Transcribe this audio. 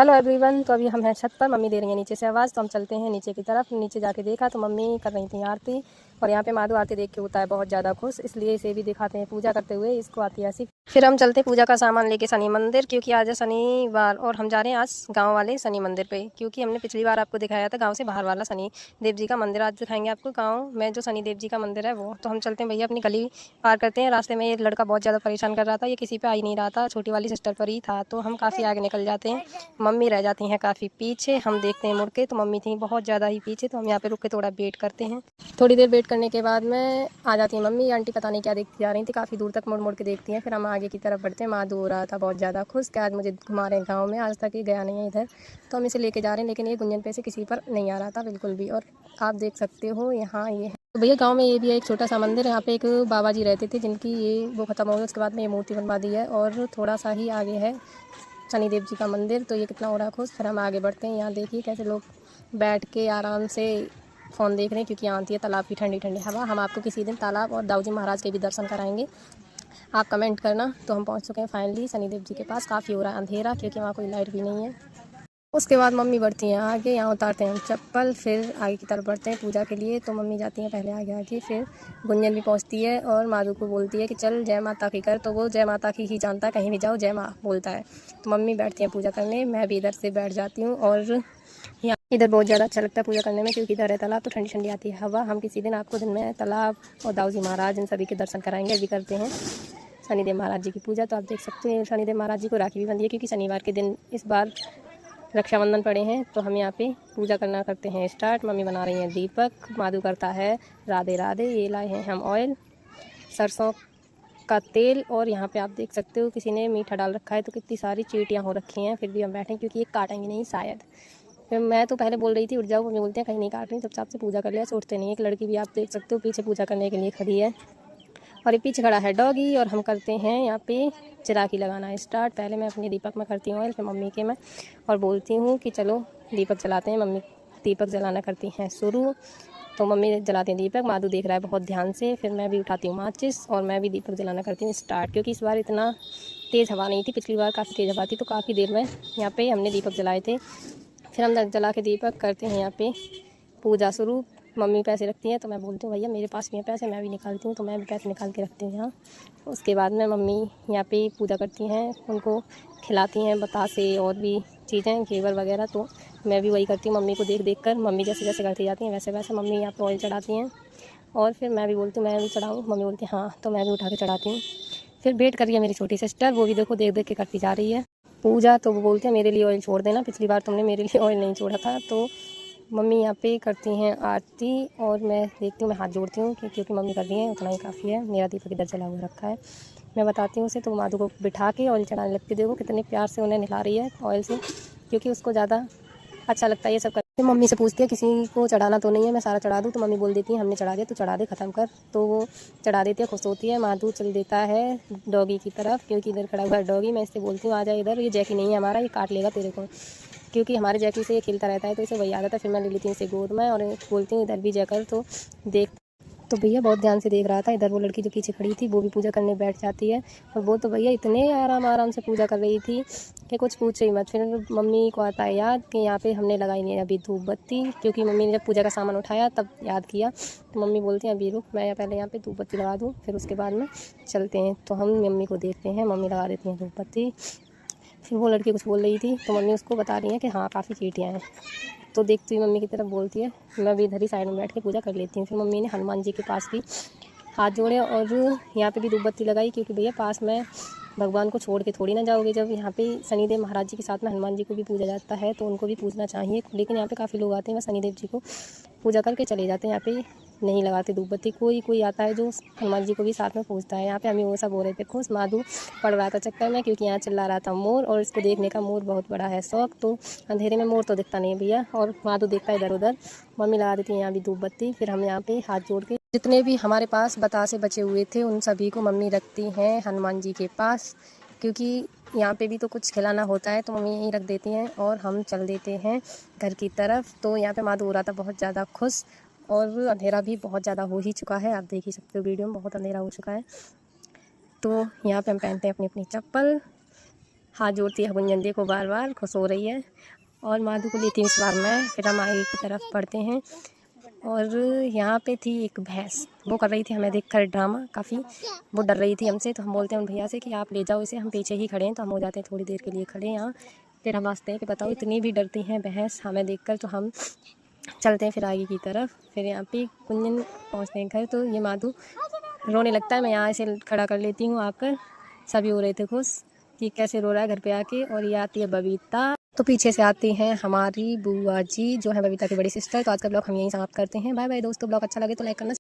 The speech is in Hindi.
Hello everyone. तो अभी हम हैं छत पर, मम्मी दे रही है नीचे से आवाज़, तो हम चलते हैं नीचे की तरफ। नीचे जाके देखा तो मम्मी कर रही थी आरती, और यहाँ पे माधु आरती देख के होता है बहुत ज़्यादा खुश, इसलिए इसे भी दिखाते हैं पूजा करते हुए, इसको आती है ऐसी। फिर हम चलते पूजा का सामान लेके शनि मंदिर, क्योंकि आज है शनिवार और हम जा रहे हैं आज गाँव वाले शनि मंदिर पे, क्योंकि हमने पिछली बार आपको दिखाया था गाँव से बाहर वाला शनि देव जी का मंदिर। आज दिखाएंगे आपको गाँव में जो शनि देव जी का मंदिर है वो। तो हम चलते हैं भैया, अपनी गली पार करते हैं। रास्ते में ये लड़का बहुत ज़्यादा परेशान कर रहा था, ये किसी पे आ ही नहीं रहा था, छोटी वाली सिस्टर पर ही था, तो हम काफ़ी आगे निकल जाते हैं। मम्मी रह जाती हैं काफ़ी पीछे, हम देखते हैं मुड़ के तो मम्मी थी बहुत ज़्यादा ही पीछे, तो हम यहाँ पे रुक के थोड़ा वेट करते हैं। थोड़ी देर वेट करने के बाद में आ जाती है मम्मी। आंटी पता नहीं क्या देखती जा रही थी, काफ़ी दूर तक मुड़ मुड़ के देखती हैं। फिर हम आगे की तरफ बढ़ते हैं। माधु हो रहा था बहुत ज़्यादा खुश कि आज मुझे घुमा रहे हैं गाँव में, आज तक ये गया नहीं है इधर, तो हम इसे लेके जा रहे हैं। लेकिन ये गुंजन पे से किसी पर नहीं आ रहा था बिल्कुल भी, और आप देख सकते हो यहाँ ये है। तो भैया गांव में ये भी है एक छोटा सा मंदिर, यहाँ पे एक बाबा जी रहते थे जिनकी ये वो ख़त्म हो गई, उसके बाद में ये मूर्ति बनवा दी है, और थोड़ा सा ही आगे है शनिदेव जी का मंदिर। तो ये कितना हो रहा है खुश। फिर हम आगे बढ़ते हैं। यहाँ देखिए कैसे लोग बैठ के आराम से फ़ोन देख रहे हैं, क्योंकि यहाँ आती है तालाब की ठंडी ठंडी हवा। हम आपको किसी दिन तालाब और दाऊ जी महाराज के भी दर्शन कराएंगे, आप कमेंट करना। तो हम पहुँच चुके हैं फाइनली शनिदेव जी के पास। काफ़ी हो रहा है अंधेरा, क्योंकि वहाँ कोई लाइट भी नहीं है। उसके बाद मम्मी बढ़ती हैं आगे, यहाँ उतारते हैं हम चप्पल, फिर आगे की तरफ बढ़ते हैं पूजा के लिए। तो मम्मी जाती हैं पहले आगे आगे, फिर गुंजन भी पहुँचती है और माधु को बोलती है कि चल जय माता की कर, तो वो जय माता की ही जानता है, कहीं भी जाओ जय माँ बोलता है। तो मम्मी बैठती हैं पूजा करने, मैं भी इधर से बैठ जाती हूँ। और यहाँ इधर बहुत ज़्यादा अच्छा लगता है पूजा करने में, क्योंकि इधर है तालाब, तो ठंडी ठंडी आती है हवा। हम किसी दिन आपको दिन में तालाब और दाऊ जी महाराज इन सभी के दर्शन कराएंगे। अभी करते हैं शनिदेव महाराज जी की पूजा। तो आप देख सकते हैं शनिदेव महाराज जी को राखी भी बंधी है, क्योंकि शनिवार के दिन इस बार रक्षाबंधन पड़े हैं। तो हम यहाँ पे पूजा करना करते हैं स्टार्ट। मम्मी बना रही हैं दीपक, माधु करता है राधे राधे। ये लाए हैं हम ऑयल, सरसों का तेल, और यहाँ पे आप देख सकते हो किसी ने मीठा डाल रखा है, तो कितनी सारी चींटियाँ हो रखी हैं। फिर भी हम बैठे, क्योंकि ये काटेंगे नहीं शायद। फिर मैं तो पहले बोल रही थी उठ जाओ, मम्मी बोलते हैं कहीं नहीं काट रही, चुपचाप से पूजा कर लिया, छोड़ते नहीं। एक लड़की भी आप देख सकते हो पीछे पूजा करने के लिए खड़ी है, और ये पीछे खड़ा है डॉगी। और हम करते हैं यहाँ पे चिरागी लगाना स्टार्ट। पहले मैं अपने दीपक में करती हूँ ऑयल, फिर मम्मी के में, और बोलती हूँ कि चलो दीपक जलाते हैं। मम्मी दीपक जलाना करती हैं शुरू, तो मम्मी जलाती हैं दीपक, माधु देख रहा है बहुत ध्यान से। फिर मैं भी उठाती हूँ माचिस, और मैं भी दीपक जलाना करती हूँ स्टार्ट, क्योंकि इस बार इतना तेज़ हवा नहीं थी, पिछली बार काफ़ी तेज़ हवा थी, तो काफ़ी देर में यहाँ पे हमने दीपक जलाए थे। फिर हम जला के दीपक करते हैं यहाँ पे पूजा शुरू। मम्मी पैसे रखती हैं, तो मैं बोलती हूँ भैया मेरे पास भी हैं पैसे, मैं भी निकालती हूँ, तो मैं भी पैसे निकाल के रखती हूँ यहाँ। उसके बाद में मम्मी यहाँ पे पूजा करती हैं, उनको खिलाती हैं बतासे और भी चीज़ें घेवर वगैरह। तो मैं भी वही करती हूँ मम्मी को देख देख कर। मम्मी जैसे जैसे करती जाती हैं वैसे वैसे मम्मी यहाँ पर ऑयल चढ़ाती हैं, और फिर मैं भी बोलती हूँ मैं भी चढ़ाऊँ। मम्मी बोलती है हाँ, तो मैं भी उठा के चढ़ाती हूँ। फिर वेट कर रही है मेरी छोटी सिस्टर, वो भी देखो देख देख के करती जा रही है पूजा। तो वो बोलते हैं मेरे लिए ऑयल छोड़ देना, पिछली बार तुमने मेरे लिए ऑयल नहीं छोड़ा था। तो मम्मी यहाँ पे करती हैं आरती, और मैं देखती हूँ, मैं हाथ जोड़ती हूँ क्योंकि मम्मी कर रही हैं उतना ही काफ़ी है। मेरा दीपक इधर जला हुआ रखा है, मैं बताती हूँ उसे। तो माधु को बिठा के ऑयल चढ़ाने लगती, देखो कितने प्यार से उन्हें निला रही है ऑयल से, क्योंकि उसको ज़्यादा अच्छा लगता है ये सब कर। फिर मम्मी से पूछती है किसी को चढ़ाना तो नहीं है, मैं सारा चढ़ा दूँ। तो मम्मी बोल देती है हमने चढ़ा दिया, तो चढ़ा दे ख़त्म कर। तो वो चढ़ा देती है, खुश होती है। माधु चल देता है डॉगी की तरफ, क्योंकि इधर खड़ा हुआ है डॉगी। मैं इससे बोलती हूँ आ जाए इधर, ये जैकी नहीं है हमारा, ये काट लेगा तेरे को, क्योंकि हमारे जैकी से ये खेलता रहता है, तो इसे वही आदत है। फिर मैं ले लेती हूँ इसे गोद में, और बोलती हूँ इधर भी जाकर तो देख। तो भैया बहुत ध्यान से देख रहा था। इधर वो लड़की जो पीछे खड़ी थी वो भी पूजा करने बैठ जाती है, और वो तो भैया इतने आराम आराम से पूजा कर रही थी कि कुछ पूछो ही मत। फिर मम्मी को आता है याद कि यहाँ पे हमने लगाई नहीं अभी धूप बत्ती, क्योंकि मम्मी ने जब पूजा का सामान उठाया तब याद किया। तो मम्मी बोलती हैं अभी रुक, मैं पहले यहाँ पे धूप बत्ती लगा दूँ, फिर उसके बाद में चलते हैं। तो हम मम्मी को देखते हैं, मम्मी लगा देती हैं धूप बत्ती। फिर वो लड़की कुछ बोल रही थी, तो मम्मी उसको बता रही है कि हाँ काफ़ी चींटियाँ हैं। तो देखती हुई मम्मी की तरफ बोलती है, मैं भी इधर ही साइड में बैठ के पूजा कर लेती हूँ। फिर मम्मी ने हनुमान जी के पास भी हाथ जोड़े, और यहाँ पे भी धूप बत्ती लगाई, क्योंकि भैया पास में भगवान को छोड़ के थोड़ी ना जाओगे। जब यहाँ पे शनिदेव महाराज जी के साथ में हनुमान जी को भी पूजा जाता है, तो उनको भी पूजना चाहिए। लेकिन यहाँ पे काफ़ी लोग आते हैं, वह शनिदेव जी को पूजा करके चले जाते हैं, यहाँ पे नहीं लगाते धूप बत्ती। कोई कोई आता है जो हनुमान जी को भी साथ में पूजता है। यहाँ पे हमें वो सब हो रहे थे खुश। माधु पड़ रहा था चक्कर में, क्योंकि यहाँ चिल्ला रहा था मोर, और इसको देखने का मोर बहुत बड़ा है शौक। तो अंधेरे में मोर तो दिखता नहीं है भैया, और माधु देखता है इधर उधर। मम्मी लगा देती है यहाँ भी धूप बत्ती। फिर हम यहाँ पे हाथ जोड़ के जितने भी हमारे पास बतासे बचे हुए थे उन सभी को मम्मी रखती हैं हनुमान जी के पास, क्योंकि यहाँ पे भी तो कुछ खिलाना होता है, तो मम्मी यहीं रख देती हैं, और हम चल देते हैं घर की तरफ। तो यहाँ पे माधु हो रहा था बहुत ज़्यादा खुश, और अंधेरा भी बहुत ज़्यादा हो ही चुका है, आप देख ही सकते हो वीडियो में बहुत अंधेरा हो चुका है। तो यहाँ पे हम पहनते हैं अपनी अपनी चप्पल, हाथ जोड़ती है गुंजन, देखो बार बार खुश हो रही है। और माधु को लेती हूँ इस बार मैं। फिर हम आगे की तरफ बढ़ते हैं। और यहाँ पे थी एक भैंस, वो कर रही थी हमें देखकर ड्रामा काफ़ी। वो डर रही थी हमसे, तो हम बोलते हैं उन भैया से कि आप ले जाओ इसे, हम पीछे ही खड़े हैं। तो हम हो जाते हैं थोड़ी देर के लिए खड़े यहाँ। फिर हम हंसते हैं कि बताओ इतनी भी डरती हैं भैंस हमें देखकर। तो हम चलते हैं फिर आगे की तरफ। फिर यहाँ पे कुंजन पहुँचते हैं घर, तो ये माधु रोने लगता है। मैं यहाँ से खड़ा कर लेती हूँ आकर। सभी हो रहे थे खुश कि कैसे रो रहा है घर पे आके। और ये आती है बबीता, तो पीछे से आती हैं हमारी बुआ जी जो है बबीता की बड़ी सिस्टर। तो आज का ब्लॉग हम यहीं समाप्त करते हैं। बाय बाय दोस्तों। ब्लॉग अच्छा लगे तो लाइक करना।